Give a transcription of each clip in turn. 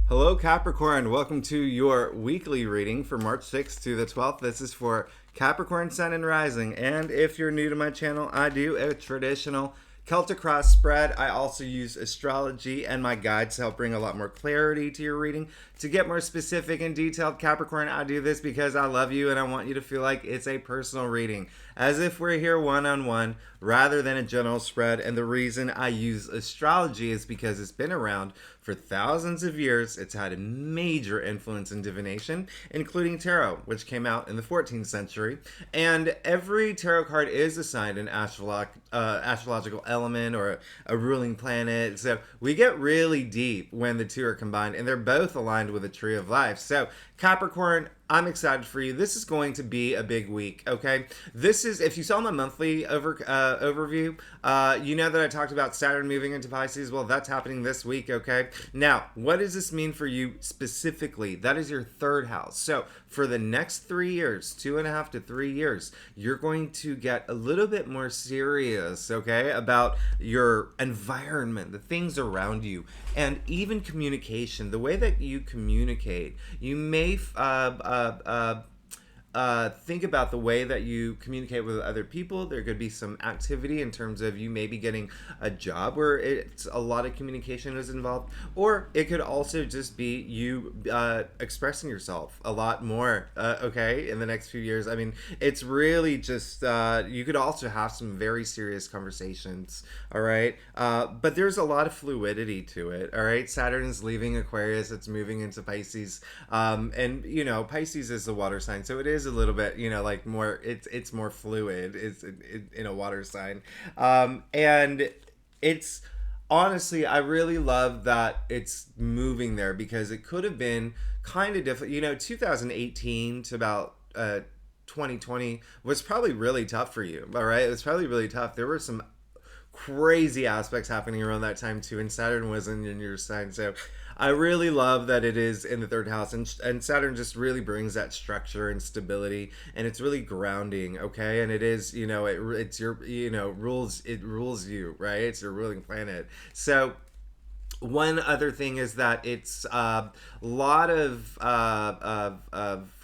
Hello, Capricorn. Welcome to your weekly reading for March 6th to the 12th. This is for Capricorn, Sun, and Rising. And if you're new to my channel, I do a traditional Celtic cross spread. I also use astrology and my guides to help bring a lot more clarity to your reading. To get more specific and detailed, Capricorn, I do this because I love you and I want you to feel like it's a personal reading, as if we're here one-on-one rather than a general spread. And the reason I use astrology is because it's been around for thousands of years. It's had a major influence in divination, including tarot, which came out in the 14th century. And every tarot card is assigned an astrological element or a ruling planet. So we get really deep when the two are combined, and they're both aligned with a tree of life. So Capricorn, I'm excited for you. This is going to be a big week, okay? This is, if you saw my monthly overview, you know that I talked about Saturn moving into Pisces. Well, that's happening this week, okay? Now, what does this mean for you specifically? That is your third house. So for the next 3 years, 2.5 to 3 years, you're going to get a little bit more serious, okay, about your environment, the things around you, and even communication, the way that you communicate. You may think about the way that you communicate with other people. There could be some activity in terms of you maybe getting a job where it's a lot of communication is involved, or it could also just be you expressing yourself a lot more, okay, in the next few years. I mean, it's really just, you could also have some very serious conversations, all right? But there's a lot of fluidity to it, all right? Saturn is leaving Aquarius, it's moving into Pisces, and, you know, Pisces is the water sign, so it is a little bit, you know, like more, it's more fluid. It's in a water sign, and it's honestly, I really love that it's moving there, because it could have been kind of different. You know, 2018 to about 2020 was probably really tough for you. All right, it was probably really tough. There were some crazy aspects happening around that time too, and Saturn wasn't in your sign. So I really love that it is in the third house, and Saturn just really brings that structure and stability, and it's really grounding, okay? And it is, you know, it's your, you know, it rules you, right? It's your ruling planet. So one other thing is that it's a lot of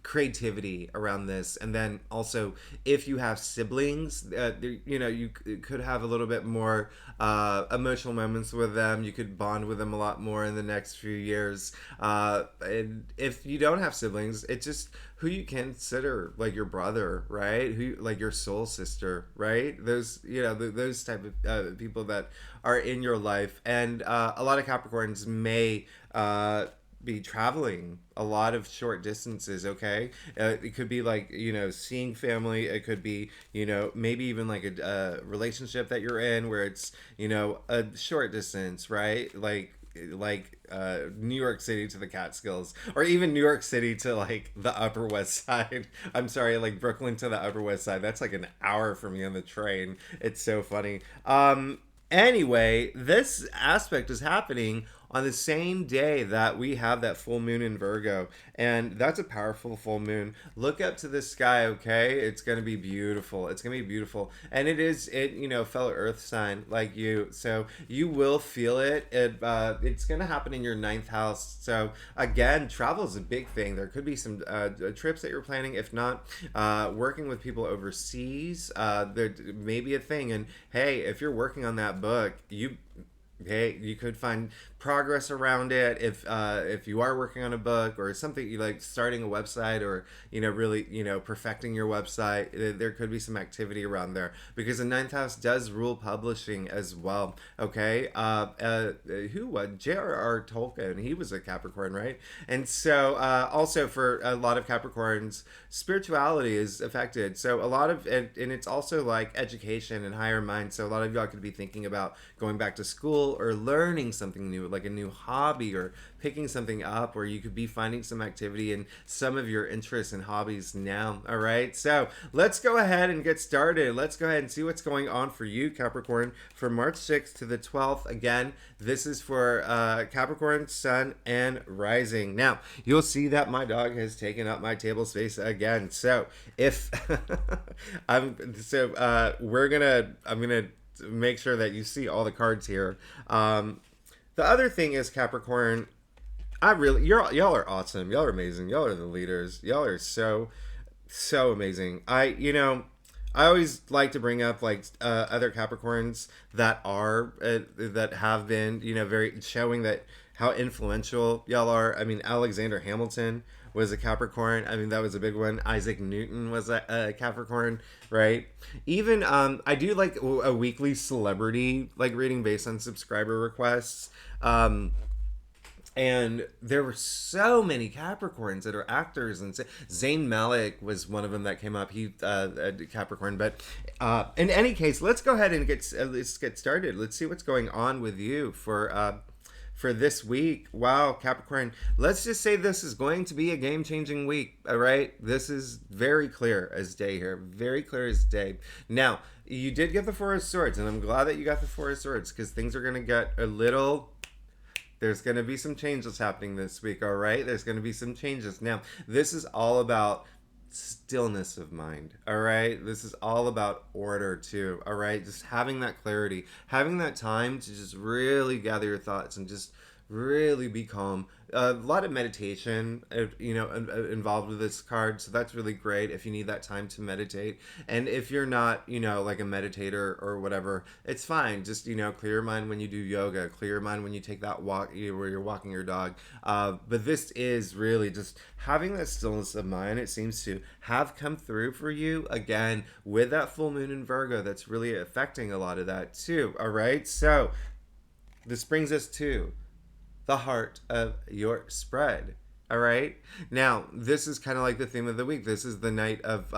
creativity around this. And then also, if you have siblings, you know, you could have a little bit more emotional moments with them. You could bond with them a lot more in the next few years. And if you don't have siblings, it's just who you consider like your brother, right? Who, like your soul sister, right? Those, you know, those type of people that are in your life. And a lot of Capricorns may be traveling a lot of short distances, okay? It could be like, you know, seeing family. It could be, you know, maybe even like a relationship that you're in where it's, you know, a short distance, right? Like New York City to the Catskills, or even New York City to like the Upper West Side. I'm sorry, like Brooklyn to the Upper West Side. That's like an hour for me on the train. It's so funny. Anyway, this aspect is happening on the same day that we have that full moon in Virgo, and that's a powerful full moon. Look up to the sky, okay? It's gonna be beautiful. It's gonna be beautiful, and it, you know, fellow Earth sign like you, so you will feel it. It's gonna happen in your ninth house. So again, travel is a big thing. There could be some trips that you're planning. If not, working with people overseas, there may be a thing. And hey, if you're working on that book, you could find progress around it. If you are working on a book or something, you like starting a website, or, you know, really, you know, perfecting your website, there could be some activity around there, because the ninth house does rule publishing as well, okay? J.R.R. Tolkien, he was a Capricorn, right? And so also for a lot of Capricorns, spirituality is affected. So a lot of, and it's also like education and higher mind. So a lot of y'all could be thinking about going back to school or learning something new, like a new hobby, or picking something up, or you could be finding some activity in some of your interests and hobbies now. All right, so let's go ahead and get started. Let's go ahead and see what's going on for you, Capricorn, for March 6th to the 12th. Again, this is for Capricorn, Sun, and Rising. Now, you'll see that my dog has taken up my table space again. So if I'm gonna make sure that you see all the cards here. The other thing is, Capricorn, I really, y'all are awesome. Y'all are amazing. Y'all are the leaders. Y'all are so amazing. I always like to bring up like other Capricorns that are that have been, very showing that how influential y'all are. I mean, Alexander Hamilton was a Capricorn. I mean, that was a big one. Isaac Newton was a Capricorn, right? Even I do like a weekly celebrity like reading based on subscriber requests. And there were so many Capricorns that are actors, and Zayn Malik was one of them that came up. He Capricorn, but in any case, let's go ahead and let's get started. Let's see what's going on with you for this week. Wow, Capricorn. Let's just say this is going to be a game-changing week. All right, this is very clear as day here. Very clear as day. Now, you did get the Four of Swords, and I'm glad that you got the Four of Swords because things are going to get a little. There's going to be some changes happening this week, all right? There's going to be some changes. Now, this is all about stillness of mind, all right? This is all about order, too, all right? Just having that clarity, having that time to just really gather your thoughts and just really be calm. A lot of meditation, involved with this card, so that's really great if you need that time to meditate. And if you're not, like a meditator or whatever, it's fine. Just, clear your mind when you do yoga, clear your mind when you take that walk, where you're walking your dog. But this is really just having that stillness of mind. It seems to have come through for you again with that full moon in Virgo. That's really affecting a lot of that too. All right, so this brings us to the heart of your spread. All right. Now, this is kind of like the theme of the week. This is the Knight of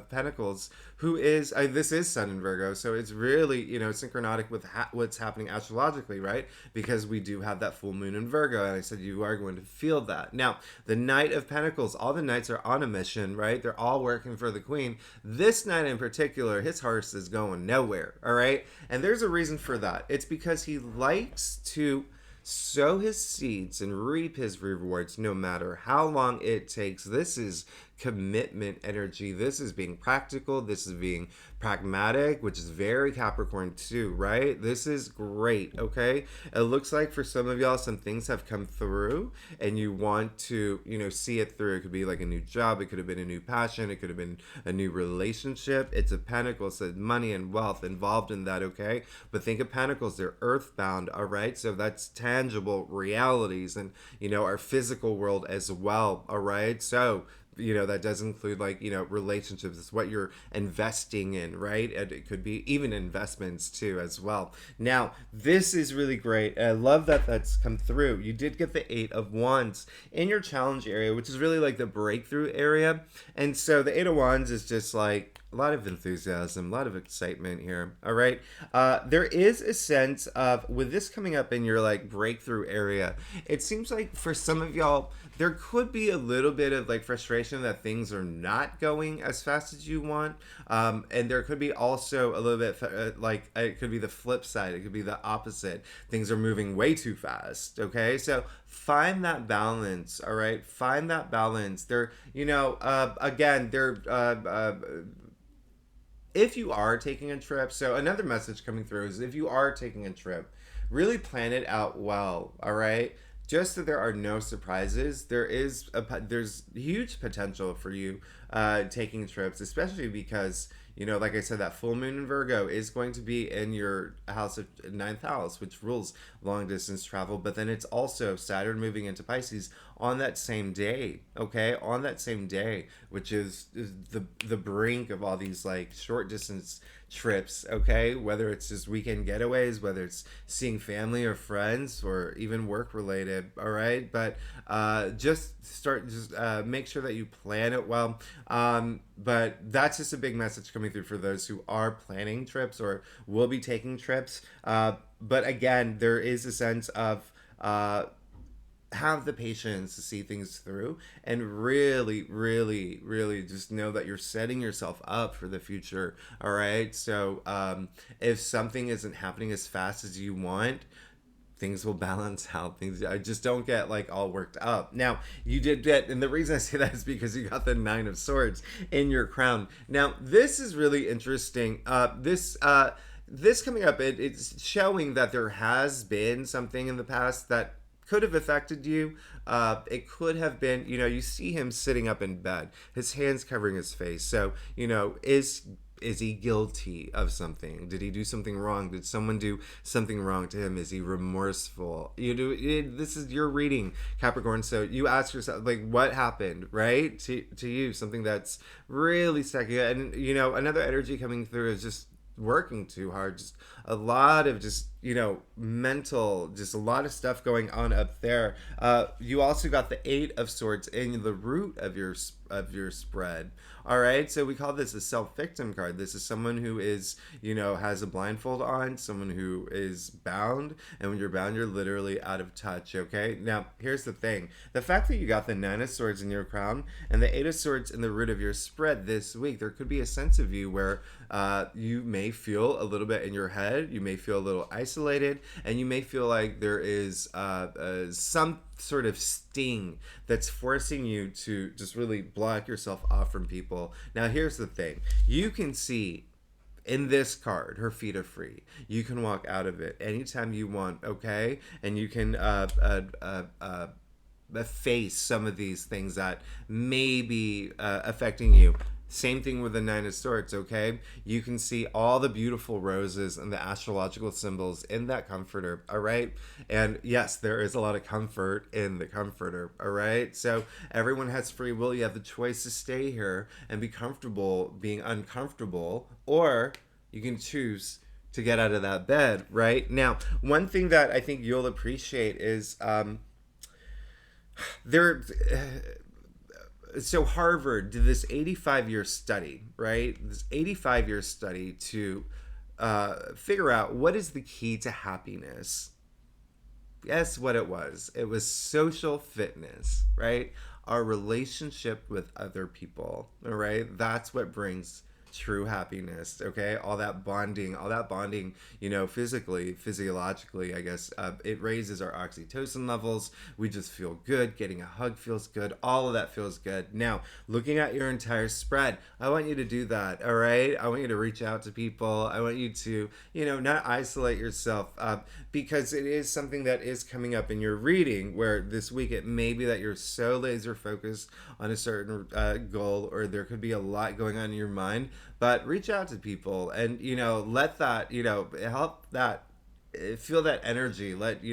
Pentacles, who is this is Sun in Virgo, so it's really synchronic with what's happening astrologically, right? Because we do have that full moon in Virgo, and I said you are going to feel that. Now, the Knight of Pentacles, all the knights are on a mission, right? They're all working for the Queen. This knight in particular, his horse is going nowhere. All right, and there's a reason for that. It's because he likes to sow his seeds and reap his rewards no matter how long it takes. This is commitment energy. This is being practical. This is being pragmatic, which is very Capricorn too, right? This is great, okay? It looks like for some of y'all, some things have come through and you want to, see it through. It could be like a new job. It could have been a new passion. It could have been a new relationship. It's a pentacle, so money and wealth involved in that, okay? But think of pentacles. They're earthbound, all right? So that's tangible realities and, our physical world as well, all right? So that does include like relationships. It's what you're investing in, right? And it could be even investments too as well. Now, this is really great. I love that that's come through. You did get the Eight of Wands in your challenge area, which is really like the breakthrough area. And so the Eight of Wands is just like a lot of enthusiasm, a lot of excitement here. All right. There is a sense of, with this coming up in your like breakthrough area, it seems like for some of y'all, there could be a little bit of like frustration that things are not going as fast as you want. And there could be also a little bit it could be the flip side. It could be the opposite. Things are moving way too fast. Okay. So find that balance. All right. Find that balance. If you are taking a trip, so another message coming through is if you are taking a trip, really plan it out well, all right? Just so there are no surprises, there's huge potential for you taking trips, especially because, like I said, that full moon in Virgo is going to be in your ninth house, which rules long distance travel. But then it's also Saturn moving into Pisces on that same day, okay? On that same day, which is the brink of all these like short distance trips, okay? Whether it's just weekend getaways, whether it's seeing family or friends, or even work related, all right? But just make sure that you plan it well. But that's just a big message coming through for those who are planning trips or will be taking trips. But again, there is a sense of have the patience to see things through and really, really, really just know that you're setting yourself up for the future. All right. So if something isn't happening as fast as you want, things will balance out. Things I just don't get like all worked up. Now you did get, and the reason I say that is because you got the Nine of Swords in your crown. Now this is really interesting. This coming up, it's showing that there has been something in the past that could have affected you. It could have been, you see him sitting up in bed, his hands covering his face. So, is he guilty of something? Did he do something wrong? Did someone do something wrong to him? Is he remorseful? This is your reading, Capricorn. So you ask yourself, like, what happened, right? To you, something that's really stuck. And, another energy coming through is just working too hard, just a lot of just mental, just a lot of stuff going on up there. You also got the 8 of Swords in the root of your spread. All right, so we call this a self-victim card. This is someone who is, has a blindfold on, someone who is bound, and when you're bound, you're literally out of touch, okay? Now, here's the thing. The fact that you got the 9 of Swords in your crown and the 8 of Swords in the root of your spread this week, there could be a sense of you where you may feel a little bit in your head, you may feel a little isolated, and you may feel like there is some sort of sting that's forcing you to just really block yourself off from people. Now, here's the thing. You can see in this card, her feet are free. You can walk out of it anytime you want, okay? And you can face some of these things that may be affecting you. Same thing with the 9 of Swords, okay? You can see all the beautiful roses and the astrological symbols in that comforter, all right? And yes, there is a lot of comfort in the comforter, all right? So everyone has free will. You have the choice to stay here and be comfortable being uncomfortable, or you can choose to get out of that bed, right? Now, one thing that I think you'll appreciate is so Harvard did this 85-year study, right? This 85-year study to figure out what is the key to happiness. Guess what it was? It was social fitness, right? Our relationship with other people, all right? That's what brings true happiness, okay? All that bonding, physically, physiologically, I guess, it raises our oxytocin levels. We just feel good. Getting a hug feels good. All of that feels good. Now, looking at your entire spread, I want you to do that, all right? I want you to reach out to people. I want you to, not isolate yourself, because it is something that is coming up in your reading where this week it may be that you're so laser focused on a certain goal, or there could be a lot going on in your mind. But reach out to people and, let that, help that, feel that energy. Let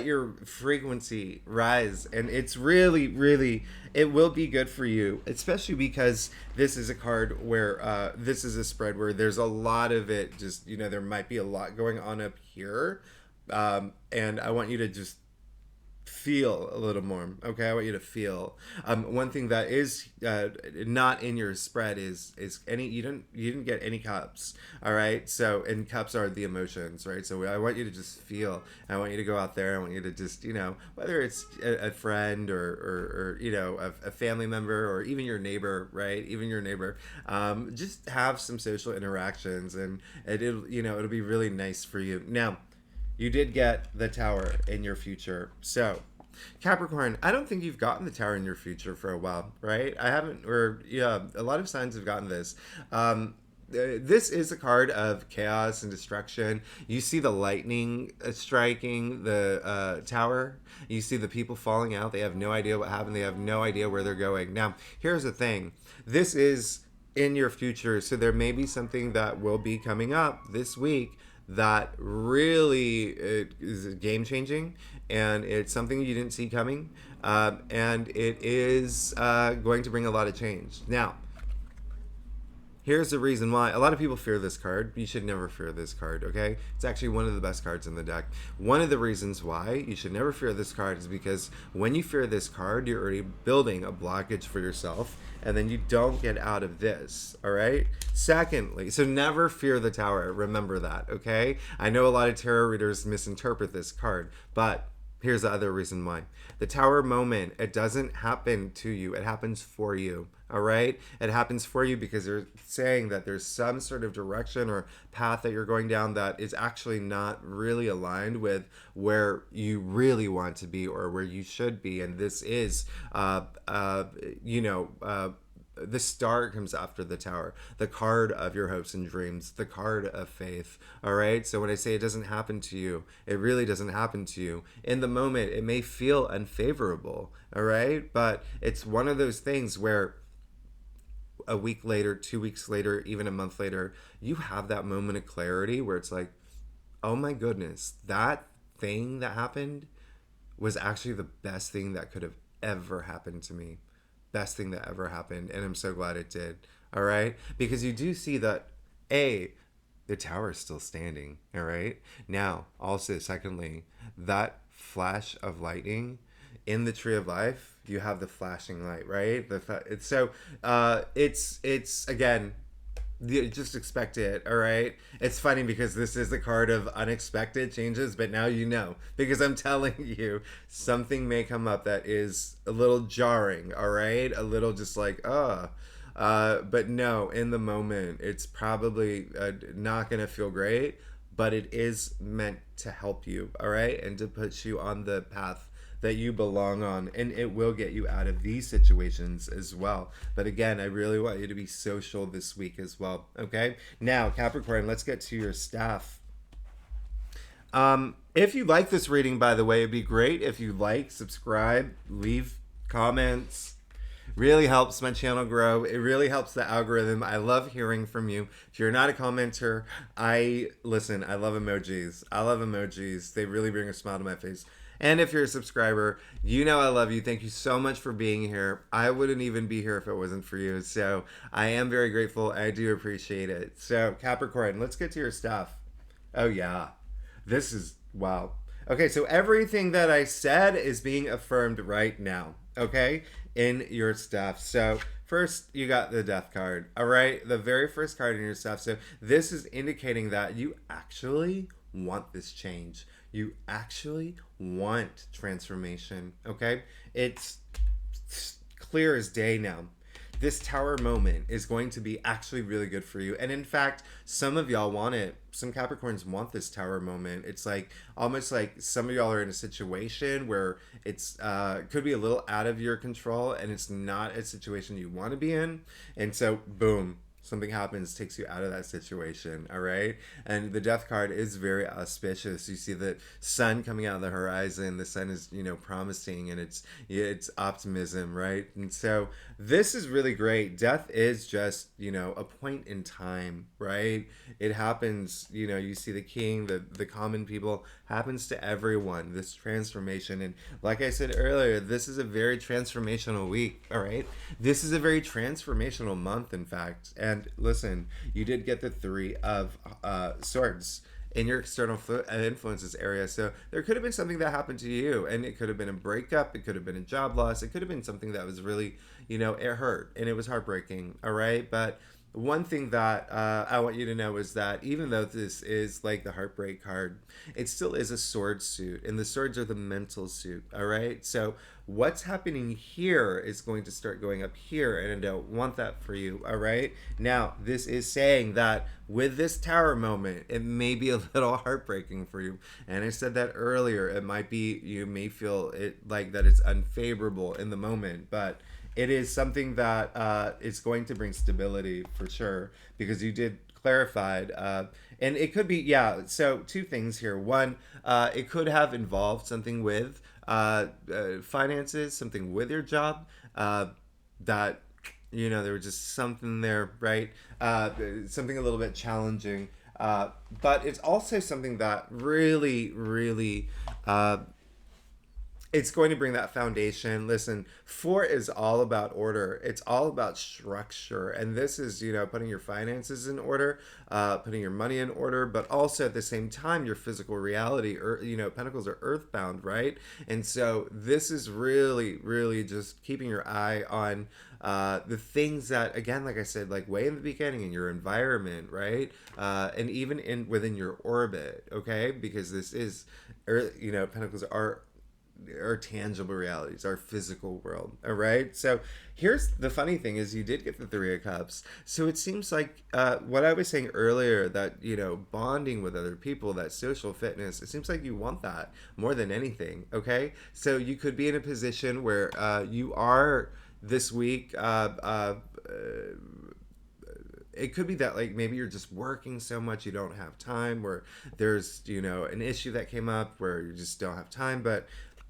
your frequency rise. And it's really, really, it will be good for you, especially because this is a card where, this is a spread where there's a lot of it. Just, there might be a lot going on up here. And I want you to just feel a little more, okay? I want you to feel. One thing that is not in your spread is any, you didn't get any cups, all right? So, and cups are the emotions, right? So I want you to just feel. I want you to go out there. I want you to just, whether it's a friend or a family member or even your neighbor, right? Even your neighbor, just have some social interactions, and it'll be really nice for you. Now, you did get the Tower in your future. So, Capricorn, I don't think you've gotten the Tower in your future for a while, right? I haven't, or yeah, a lot of signs have gotten this. This is a card of chaos and destruction. You see the lightning striking the tower. You see the people falling out. They have no idea what happened. They have no idea where they're going. Now, here's the thing. This is in your future, so there may be something that will be coming up this week that really is game changing, and it's something you didn't see coming, and it is going to bring a lot of change. Now, here's the reason why. A lot of people fear this card. You should never fear this card, okay? It's actually one of the best cards in the deck. One of the reasons why you should never fear this card is because when you fear this card, you're already building a blockage for yourself, and then you don't get out of this, all right? Secondly, so never fear the Tower. Remember that, okay? I know a lot of tarot readers misinterpret this card, but here's the other reason why. The Tower moment, it doesn't happen to you. It happens for you, all right? It happens for you because they're saying that there's some sort of direction or path that you're going down that is actually not really aligned with where you really want to be or where you should be. And this is, the star comes after the tower, the card of your hopes and dreams, the card of faith. All right. So when I say it doesn't happen to you, it really doesn't happen to you. In the moment, it may feel unfavorable. All right. But it's one of those things where a week later, 2 weeks later, even a month later, you have that moment of clarity where it's like, oh my goodness, that thing that happened was actually the best thing that could have ever happened to me. Best thing that ever happened. And I'm so glad it did. All right. Because you do see that, the tower is still standing. All right. Now, also, secondly, that flash of lightning in the tree of life, you have the flashing light, right? It's again, you just expect it. All right. It's funny because this is the card of unexpected changes, but now you know, because I'm telling you, something may come up that is a little jarring. All right. A little just like, but no, in the moment, it's probably not going to feel great, but it is meant to help you. All right. And to put you on the path that you belong on, and it will get you out of these situations as well. But again, I really want you to be social this week as well. Okay. Now, Capricorn, let's get to your staff. If you like this reading, by the way, it'd be great if you like, subscribe, leave comments. Really helps my channel grow. It really helps the algorithm. I love hearing from you. If you're not a commenter, I love emojis. I love emojis. They really bring a smile to my face. And if you're a subscriber, you know I love you. Thank you so much for being here. I wouldn't even be here if it wasn't for you. So I am very grateful. I do appreciate it. So Capricorn, let's get to your stuff. Oh yeah. This is, wow. Okay, so everything that I said is being affirmed right now. Okay? In your stuff. So first, you got the death card. All right? The very first card in your stuff. So this is indicating that you actually want this change. You actually want transformation, okay? It's clear as day now. This tower moment is going to be actually really good for you. And in fact, some of y'all want it. Some Capricorns want this tower moment. It's like almost like some of y'all are in a situation where it's could be a little out of your control and it's not a situation you want to be in. And so, boom. Something happens, takes you out of that situation, all right? And the death card is very auspicious. You see the sun coming out of the horizon. The sun is, promising, and it's optimism, right? And so this is really great. Death is just, a point in time, right? It happens, you see the king, the common people, happens to everyone, this transformation. And like I said earlier, this is a very transformational week, all right? This is a very transformational month, in fact. And listen, you did get the 3 of swords in your external influences area. So there could have been something that happened to you, and it could have been a breakup. It could have been a job loss. It could have been something that was really, it hurt and it was heartbreaking. All right. But one thing that I want you to know is that even though this is like the heartbreak card, it still is a sword suit, and the swords are the mental suit. All right. So what's happening here is going to start going up here, and I don't want that for you. All right. Now, this is saying that with this tower moment, it may be a little heartbreaking for you. And I said that earlier. It might be, you may feel it like that it's unfavorable in the moment, but it is something that is going to bring stability for sure, because you did clarified, and it could be, so 2 things here. One, it could have involved something with finances, something with your job, that there was just something there, right? Something a little bit challenging, but it's also something that really it's going to bring that foundation. Listen, 4 is all about order. It's all about structure. And this is, putting your finances in order, putting your money in order, but also at the same time, your physical reality, Pentacles are earthbound, right? And so this is really just keeping your eye on the things that, again, like I said, like way in the beginning, in your environment, right? And even within your orbit, okay? Because this is, Pentacles are tangible realities, our physical world. All right. So here's the funny thing is you did get the 3 of Cups. So it seems like what I was saying earlier, that, bonding with other people, that social fitness, it seems like you want that more than anything. Okay. So you could be in a position where you are this week it could be that like maybe you're just working so much you don't have time, or there's an issue that came up where you just don't have time, but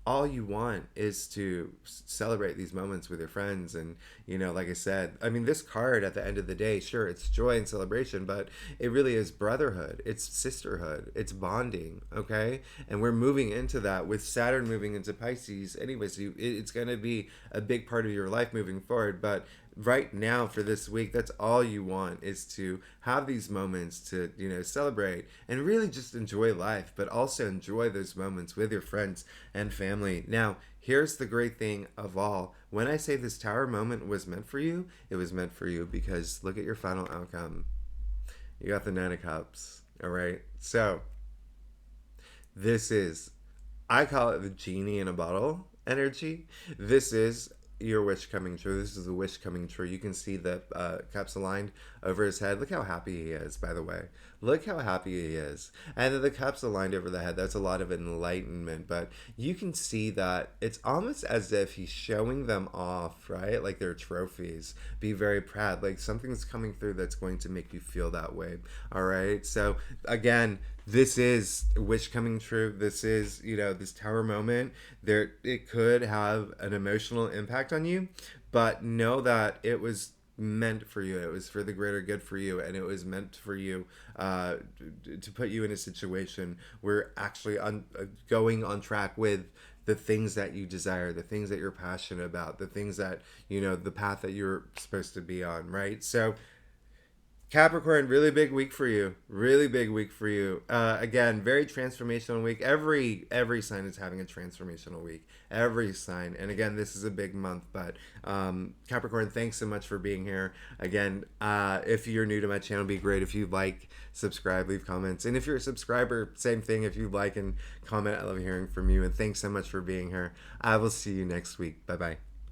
all you want is to celebrate these moments with your friends. And like I said, I mean, this card at the end of the day, sure, it's joy and celebration, but it really is brotherhood, it's sisterhood, it's bonding. Okay, and we're moving into that with Saturn moving into Pisces anyway, so it's going to be a big part of your life moving forward. But right now, for this week, that's all you want, is to have these moments to celebrate and really just enjoy life, but also enjoy those moments with your friends and family. Now, here's the great thing of all: when I say this Tower moment was meant for you, it was meant for you, because look at your final outcome. You got the Nine of Cups. All right, so this is, I call it the genie in a bottle energy. This is your wish coming true. This is a wish coming true. You can see the cups aligned over his head. Look how happy he is, by the way. Look how happy he is. And then the cups aligned over the head. That's a lot of enlightenment. But you can see that it's almost as if he's showing them off, right? Like they're trophies. Be very proud. Like something's coming through that's going to make you feel that way. All right. So again, this is wish coming true. This is, this Tower moment. It could have an emotional impact on you, but know that it was meant for you. It was for the greater good for you, and it was meant for you to put you in a situation where actually going on track with the things that you desire, the things that you're passionate about, the things that, the path that you're supposed to be on, right? So Capricorn, really big week for you. Really big week for you. Again, very transformational week. Every sign is having a transformational week. Every sign. And again, this is a big month. But Capricorn, thanks so much for being here. Again, if you're new to my channel, it'd be great if you like, subscribe, leave comments. And if you're a subscriber, same thing. If you like and comment, I love hearing from you. And thanks so much for being here. I will see you next week. Bye-bye.